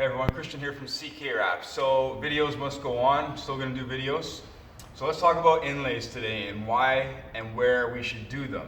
Hey everyone, Christian here from CK Wrap. So videos must go on, still gonna do videos. So let's talk about inlays today and why and where we should do them.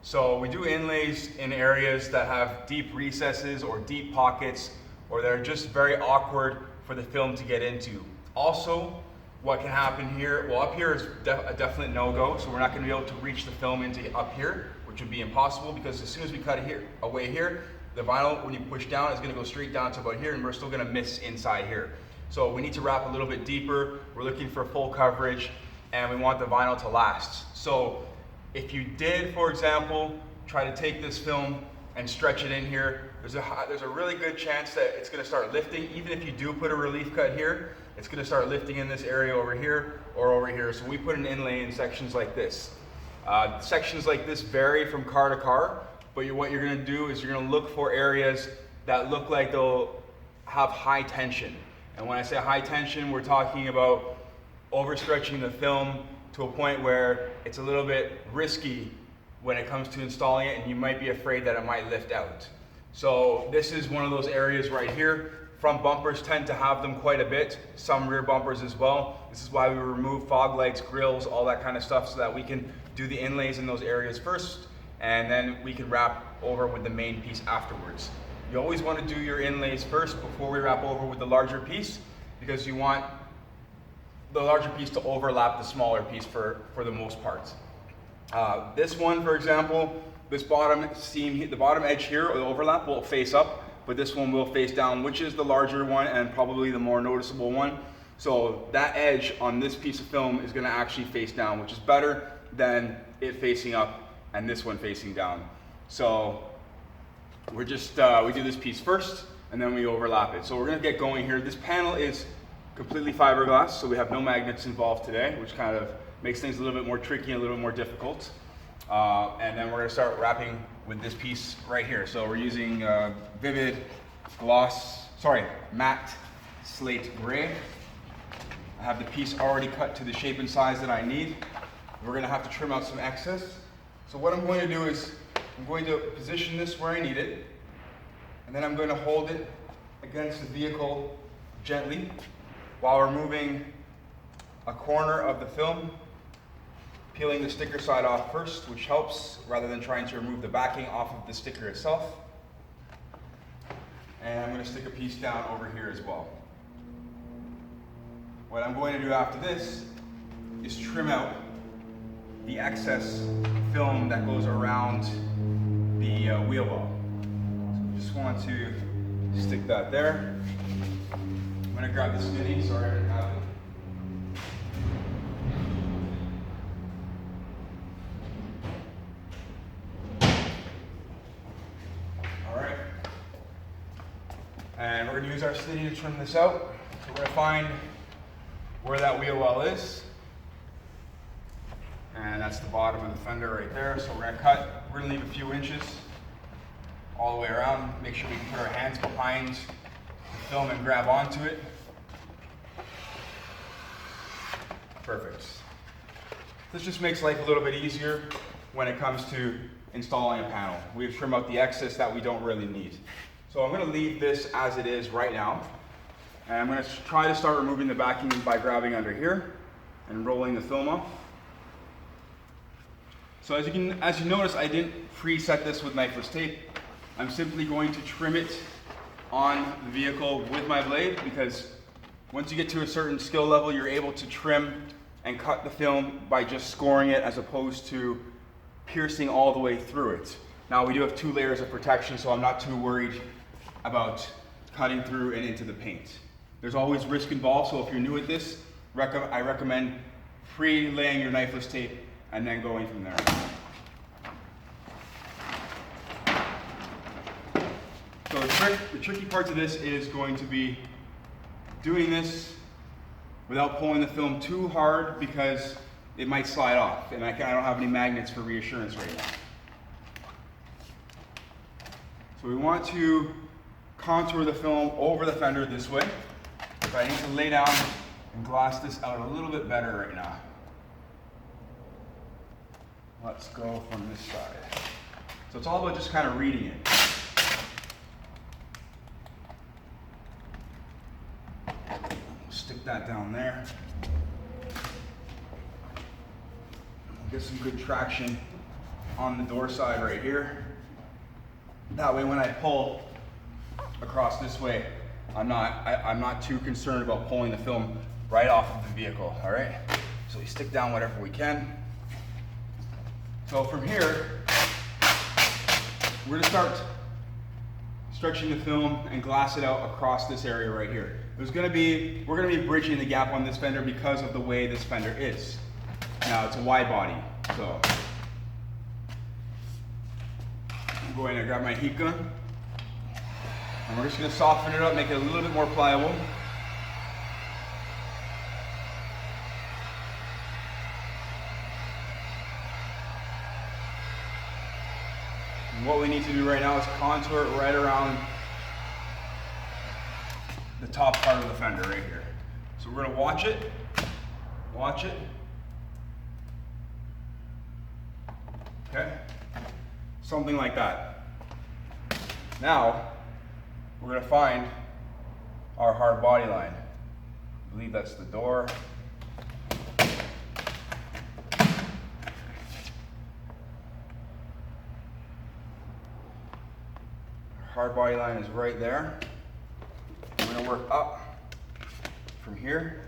So we do inlays in areas that have deep recesses or deep pockets or that are just very awkward for the film to get into. Also, what can happen here, well up here is a definite no-go, so we're not gonna be able to reach the film into up here, which would be impossible because as soon as we cut it here, away here, the vinyl, when you push down, is gonna go straight down to about here and we're still gonna miss inside here. So we need to wrap a little bit deeper. We're looking for full coverage and we want the vinyl to last. So if you did, for example, try to take this film and stretch it in here, there's a really good chance that it's gonna start lifting. Even if you do put a relief cut here, it's gonna start lifting in this area over here or over here. So we put an inlay in sections like this. Sections like this vary from car to car. But what you're gonna do is you're gonna look for areas that look like they'll have high tension. And when I say high tension, we're talking about overstretching the film to a point where it's a little bit risky when it comes to installing it and you might be afraid that it might lift out. So this is one of those areas right here. Front bumpers tend to have them quite a bit, some rear bumpers as well. This is why we remove fog lights, grills, all that kind of stuff so that we can do the inlays in those areas first, and then we can wrap over with the main piece afterwards. You always want to do your inlays first before we wrap over with the larger piece, because you want the larger piece to overlap the smaller piece for the most part. This one, for example, this bottom seam, the bottom edge here, or the overlap, will face up, but this one will face down, which is the larger one and probably the more noticeable one. So that edge on this piece of film is going to actually face down, which is better than it facing up and this one facing down. So we're just, we do this piece first and then we overlap it. So we're gonna get going here. This panel is completely fiberglass, so we have no magnets involved today, which kind of makes things a little bit more tricky and a little bit more difficult. And then we're gonna start wrapping with this piece right here. So we're using Vvivid matte slate gray. I have the piece already cut to the shape and size that I need. We're gonna have to trim out some excess. So what I'm going to do is I'm going to position this where I need it, and then I'm going to hold it against the vehicle gently while removing a corner of the film, peeling the sticker side off first, which helps rather than trying to remove the backing off of the sticker itself. And I'm going to stick a piece down over here as well. What I'm going to do after this is trim out the excess film that goes around the wheel well. So just want to stick that there. I'm going to grab the skinny, sorry I didn't have it. Alright. And we're going to use our skinny to trim this out. So we're going to find where that wheel well is. And that's the bottom of the fender right there. So we're gonna leave a few inches all the way around. Make sure we can put our hands behind the film and grab onto it. Perfect. This just makes life a little bit easier when it comes to installing a panel. We've trimmed out the excess that we don't really need. So I'm gonna leave this as it is right now. And I'm gonna try to start removing the backing by grabbing under here and rolling the film off. So as you notice, I didn't preset this with knifeless tape. I'm simply going to trim it on the vehicle with my blade, because once you get to a certain skill level, you're able to trim and cut the film by just scoring it as opposed to piercing all the way through it. Now we do have 2 layers of protection, so I'm not too worried about cutting through and into the paint. There's always risk involved, so if you're new at this, I recommend pre-laying your knifeless tape and then going from there. So the tricky part to this is going to be doing this without pulling the film too hard, because it might slide off, and I don't have any magnets for reassurance right now. So we want to contour the film over the fender this way. So I need to lay down and glass this out a little bit better right now. Let's go from this side. So it's all about just kind of reading it. Stick that down there. Get some good traction on the door side right here. That way when I pull across this way, I'm not too concerned about pulling the film right off of the vehicle, all right? So we stick down whatever we can. So from here, we're gonna start stretching the film and glass it out across this area right here. We're gonna be bridging the gap on this fender because of the way this fender is. Now it's a wide body, so I'm going to grab my heat gun and we're just going to soften it up, make it a little bit more pliable. And what we need to do right now is contour it right around the top part of the fender right here. So we're going to watch it. Okay, something like that. Now, we're going to find our hard body line. I believe that's the door. Our hard body line is right there. We're going to work up from here.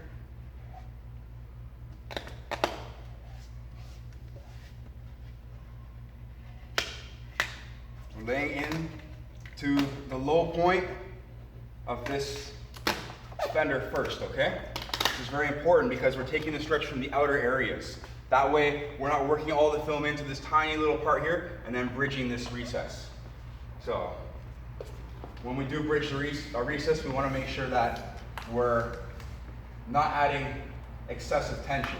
Laying in to the low point of this fender first, okay? This is very important because we're taking the stretch from the outer areas. That way, we're not working all the film into this tiny little part here and then bridging this recess. So, when we do bridge the recess, we want to make sure that we're not adding excessive tension.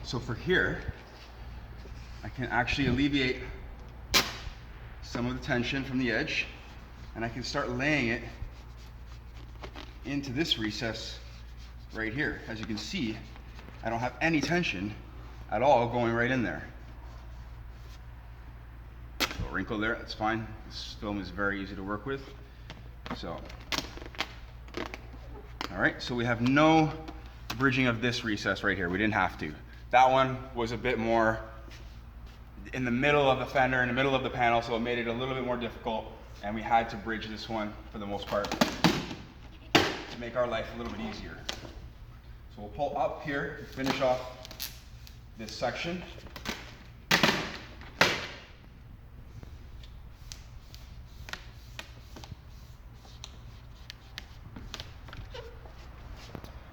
So for here, I can actually alleviate some of the tension from the edge, and I can start laying it into this recess right here. As you can see, I don't have any tension at all going right in there. A wrinkle there, that's fine. This film is very easy to work with. So, all right, so we have no bridging of this recess right here. We didn't have to. That one was a bit more in the middle of the fender, in the middle of the panel, so it made it a little bit more difficult, and we had to bridge this one for the most part to make our life a little bit easier. So we'll pull up here to finish off this section.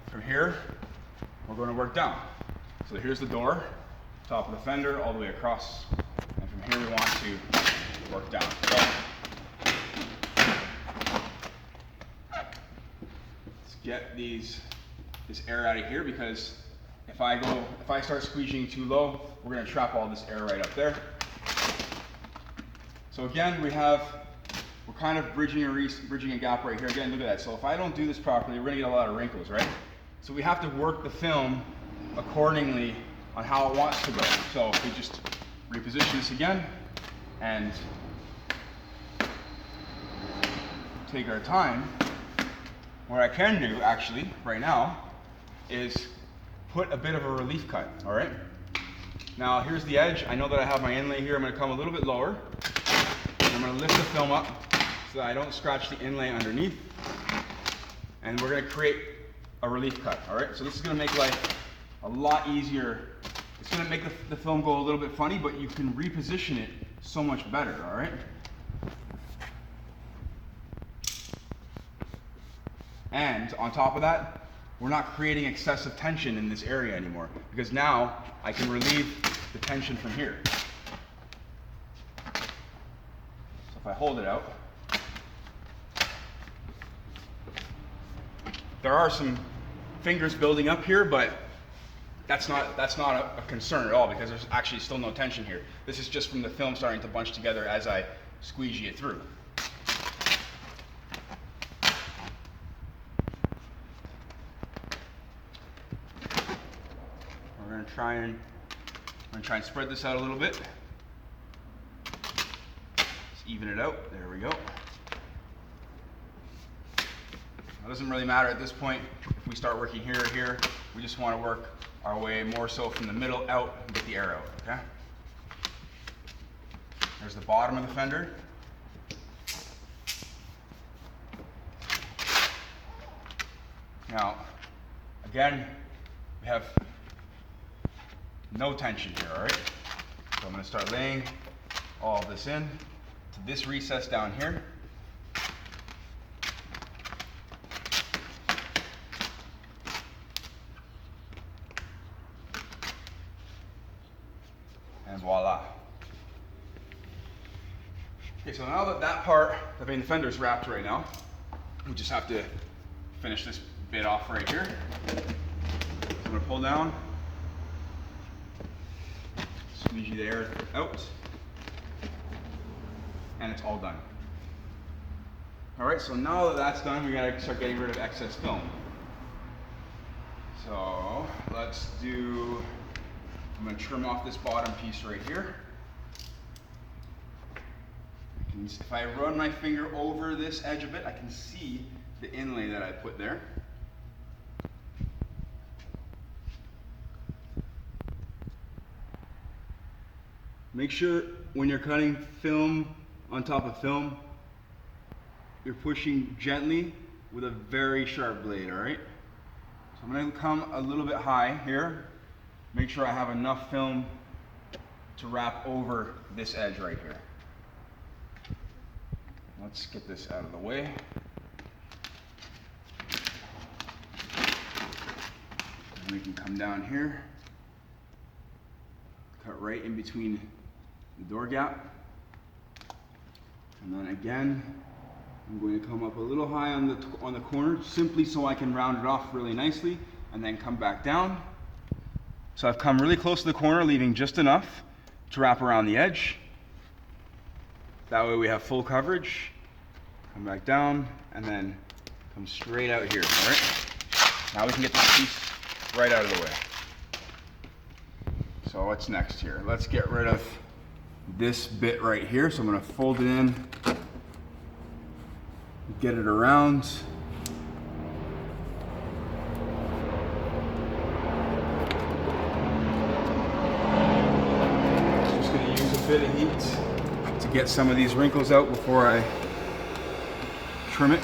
From here, we're going to work down. So here's the door, top of the fender, all the way across. And from here we want to work down. So, let's get this air out of here, because if I start squeezing too low, we're going to trap all this air right up there. So again, we're kind of bridging a gap right here. Again, look at that. So if I don't do this properly, we're going to get a lot of wrinkles, right? So we have to work the film accordingly on how it wants to go. So if we just reposition this again and take our time, what I can do actually right now is put a bit of a relief cut, all right? Now here's the edge. I know that I have my inlay here. I'm going to come a little bit lower. I'm going to lift the film up so that I don't scratch the inlay underneath. And we're going to create a relief cut, all right? So this is going to make life a lot easier. It's going to make the film go a little bit funny, but you can reposition it so much better, all right? And on top of that, we're not creating excessive tension in this area anymore, because now I can relieve the tension from here. So if I hold it out, there are some fingers building up here, but that's not a concern at all, because there's actually still no tension here. This is just from the film starting to bunch together as I squeegee it through. we're gonna try and spread this out a little bit. Just even it out. There we go. It doesn't really matter at this point if we start working here or here. We just want to work our way more so from the middle out and get the air out, okay? There's the bottom of the fender. Now, again, we have no tension here, all right? So I'm going to start laying all of this in to this recess down here. And voila. Okay, so now that part, the fender is wrapped right now, we just have to finish this bit off right here. So I'm going to pull down, squeegee the air out, and it's all done. All right, so now that that's done, we got to start getting rid of excess film. So let's do, I'm going to trim off this bottom piece right here. If I run my finger over this edge a bit, I can see the inlay that I put there. Make sure when you're cutting film on top of film, you're pushing gently with a very sharp blade, all right? So I'm going to come a little bit high here. Make sure I have enough film to wrap over this edge right here. Let's get this out of the way. And we can come down here, cut right in between the door gap. And then again, I'm going to come up a little high on the corner, simply so I can round it off really nicely, and then come back down. So I've come really close to the corner, leaving just enough to wrap around the edge. That way we have full coverage. Come back down, and then come straight out here, all right? Now we can get this piece right out of the way. So what's next here? Let's get rid of this bit right here. So I'm gonna fold it in, get it around. Just gonna use a bit of heat to get some of these wrinkles out before I trim it.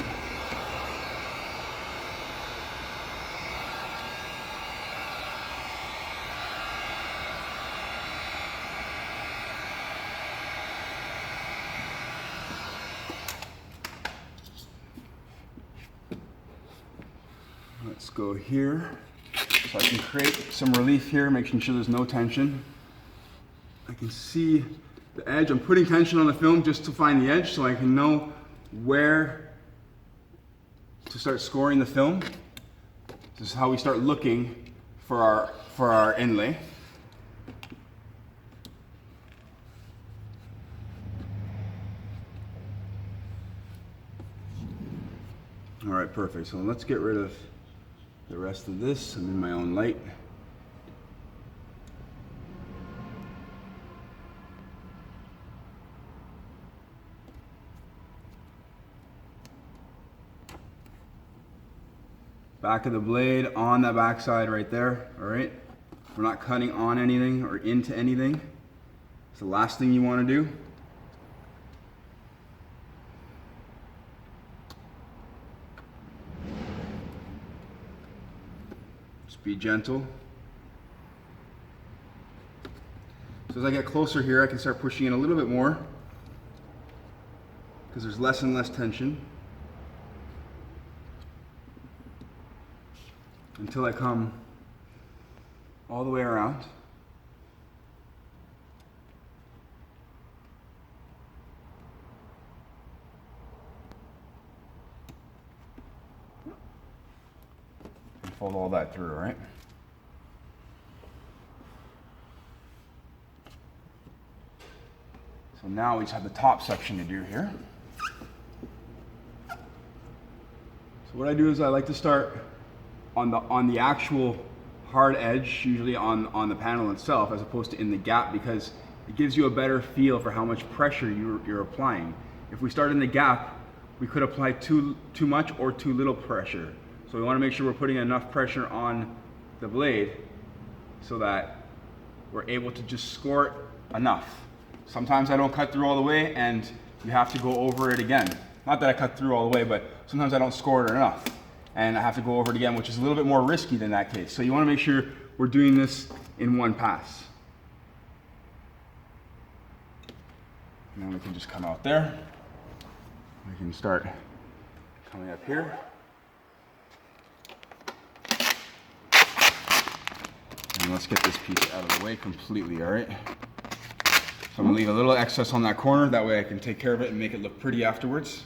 Let's go here. So I can create some relief here, making sure there's no tension. I can see the edge. I'm putting tension on the film just to find the edge so I can know where to start scoring the film. This is how we start looking for our inlay. All right, perfect. So let's get rid of the rest of this. I'm in my own light. Back of the blade on that back side right there, all right? We're not cutting on anything or into anything. It's the last thing you want to do. Just be gentle. So as I get closer here, I can start pushing in a little bit more because there's less and less tension. Until I come all the way around. And fold all that through, right? So now we just have the top section to do here. So what I do is I like to start on the actual hard edge, usually on the panel itself, as opposed to in the gap, because it gives you a better feel for how much pressure you're applying. If we start in the gap, we could apply too much or too little pressure. So we want to make sure we're putting enough pressure on the blade so that we're able to just score it enough. Sometimes I don't cut through all the way and you have to go over it again. Not that I cut through all the way, but sometimes I don't score it enough and I have to go over it again, which is a little bit more risky than that case. So you want to make sure we're doing this in one pass. And then we can just come out there. We can start coming up here. And let's get this piece out of the way completely, all right? So I'm gonna leave a little excess on that corner, that way I can take care of it and make it look pretty afterwards.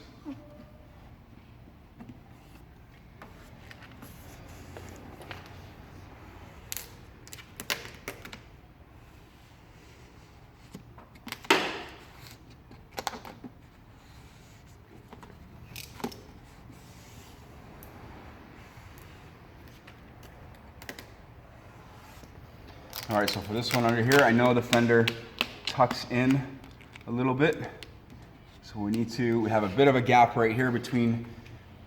All right, so for this one under here, I know the fender tucks in a little bit. So we have a bit of a gap right here between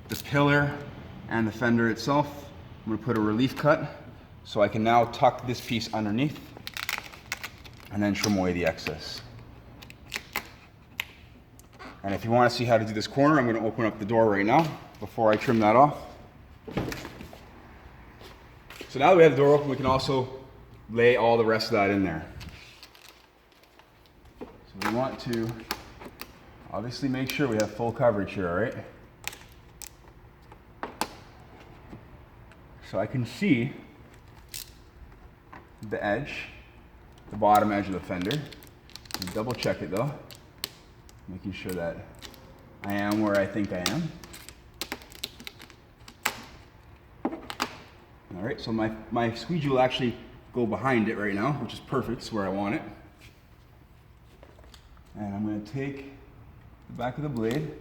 the pillar and the fender itself. I'm gonna put a relief cut so I can now tuck this piece underneath and then trim away the excess. And if you wanna see how to do this corner, I'm gonna open up the door right now before I trim that off. So now that we have the door open, we can also lay all the rest of that in there. So we want to obviously make sure we have full coverage here, all right? So I can see the edge, the bottom edge of the fender. Double check it though, making sure that I am where I think I am. All right, so my squeegee will actually go behind it right now, which is perfect. It's where I want it. And I'm going to take the back of the blade,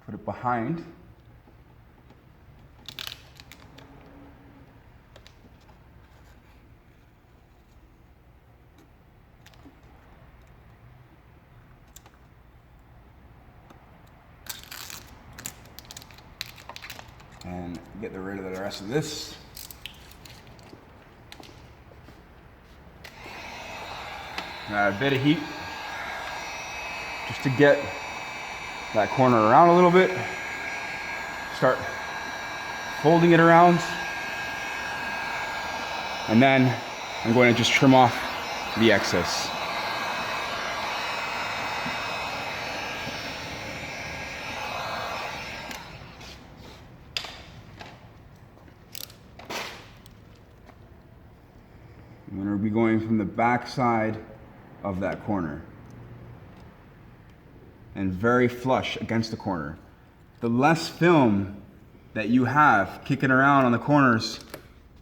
put it behind. And get rid of the rest of this. Add a bit of heat just to get that corner around a little bit. Start folding it around. And then I'm going to just trim off the excess. I'm going to be going from the back side of that corner and very flush against the corner. The less film that you have kicking around on the corners,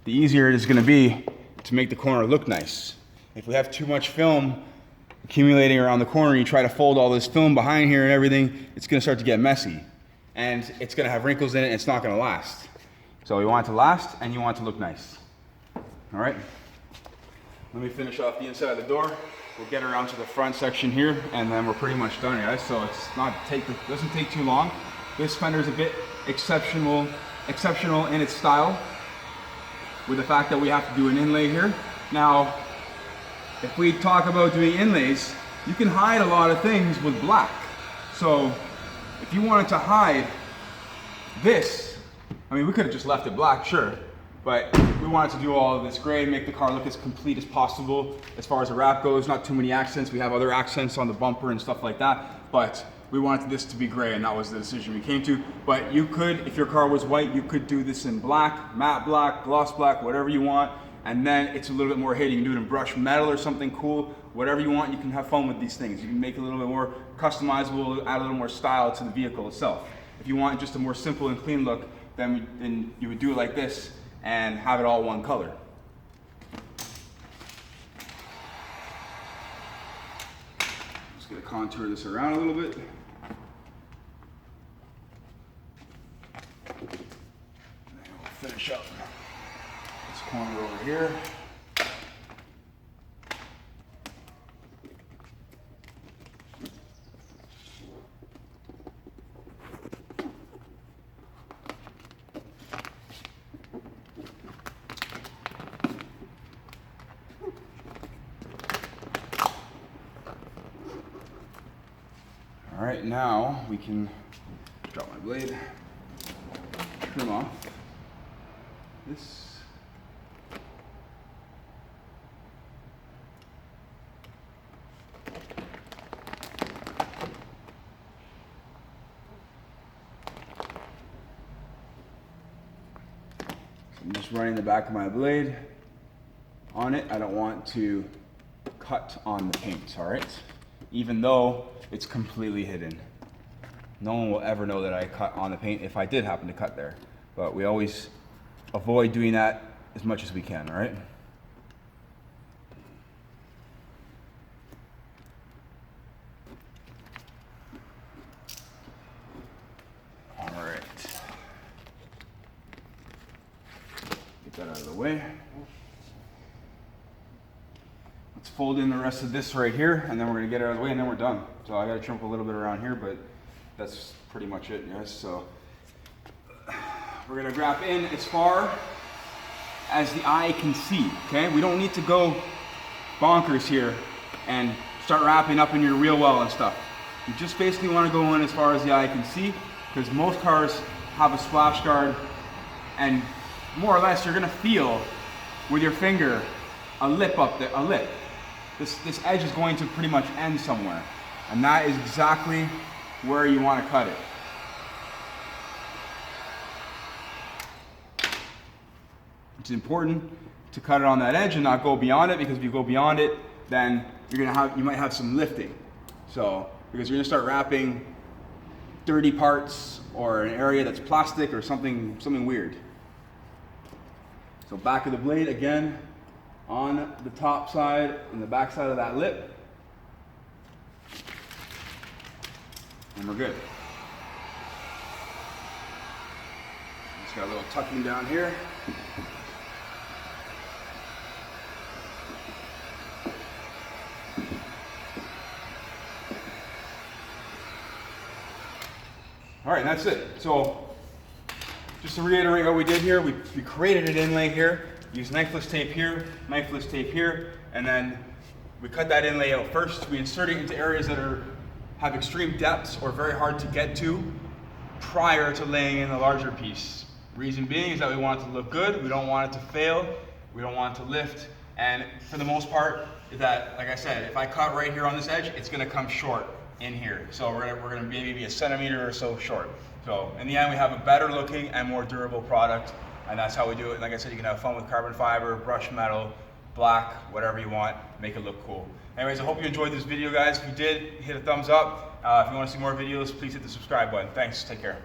the easier it is going to be to make the corner look nice. If we have too much film accumulating around the corner, you try to fold all this film behind here and everything, it's going to start to get messy and it's going to have wrinkles in it and it's not going to last. So you want it to last and you want it to look nice. All right, let me finish off the inside of the door. We'll get around to the front section here and then we're pretty much done, guys. So it doesn't take too long. This fender is a bit exceptional in its style with the fact that we have to do an inlay here. Now, if we talk about doing inlays, you can hide a lot of things with black. So if you wanted to hide this, I mean, we could have just left it black, sure. But we wanted to do all of this gray, make the car look as complete as possible. As far as the wrap goes, not too many accents. We have other accents on the bumper and stuff like that, but we wanted this to be gray and that was the decision we came to. But you could, if your car was white, you could do this in black, matte black, gloss black, whatever you want. And then it's a little bit more hidden. You can do it in brushed metal or something cool, whatever you want. You can have fun with these things. You can make it a little bit more customizable, add a little more style to the vehicle itself. If you want just a more simple and clean look, then you would do it like this and have it all one color. Just gonna contour this around a little bit. And then we'll finish up this corner over here. All right, now we can drop my blade, trim off this. I'm just running the back of my blade on it. I don't want to cut on the paint, all right? Even though it's completely hidden. No one will ever know that I cut on the paint if I did happen to cut there. But we always avoid doing that as much as we can, all right? All right. Get that out of the way. Let's fold in the rest of this right here, and then we're gonna get it out of the way, and then we're done. So I gotta trim up a little bit around here, but that's pretty much it, guys. So we're gonna wrap in as far as the eye can see, okay? We don't need to go bonkers here and start wrapping up in your real well and stuff. You just basically wanna go in as far as the eye can see, because most cars have a splash guard, and more or less you're gonna feel with your finger a lip up there, a lip. This edge is going to pretty much end somewhere, and that is exactly where you want to cut it. It's important to cut it on that edge and not go beyond it, because if you go beyond it, then you might have some lifting. So, because you're gonna start wrapping dirty parts or an area that's plastic or something weird. So back of the blade again, on the top side and the back side of that lip, and we're good. Just got a little tucking down here. All right, that's it. So just to reiterate what we did here, we created an inlay here. Use knifeless tape here, and then we cut that inlay out first. We insert it into areas that have extreme depths or very hard to get to prior to laying in the larger piece. Reason being is that we want it to look good, we don't want it to fail, we don't want it to lift, and for the most part, that, like I said, if I cut right here on this edge, it's gonna come short in here. So we're gonna maybe be a centimeter or so short. So in the end, we have a better looking and more durable product. And that's how we do it. And like I said, you can have fun with carbon fiber, brushed metal, black, whatever you want, make it look cool. Anyways, I hope you enjoyed this video, guys. If you did, hit a thumbs up. If you want to see more videos, please hit the subscribe button. Thanks, take care.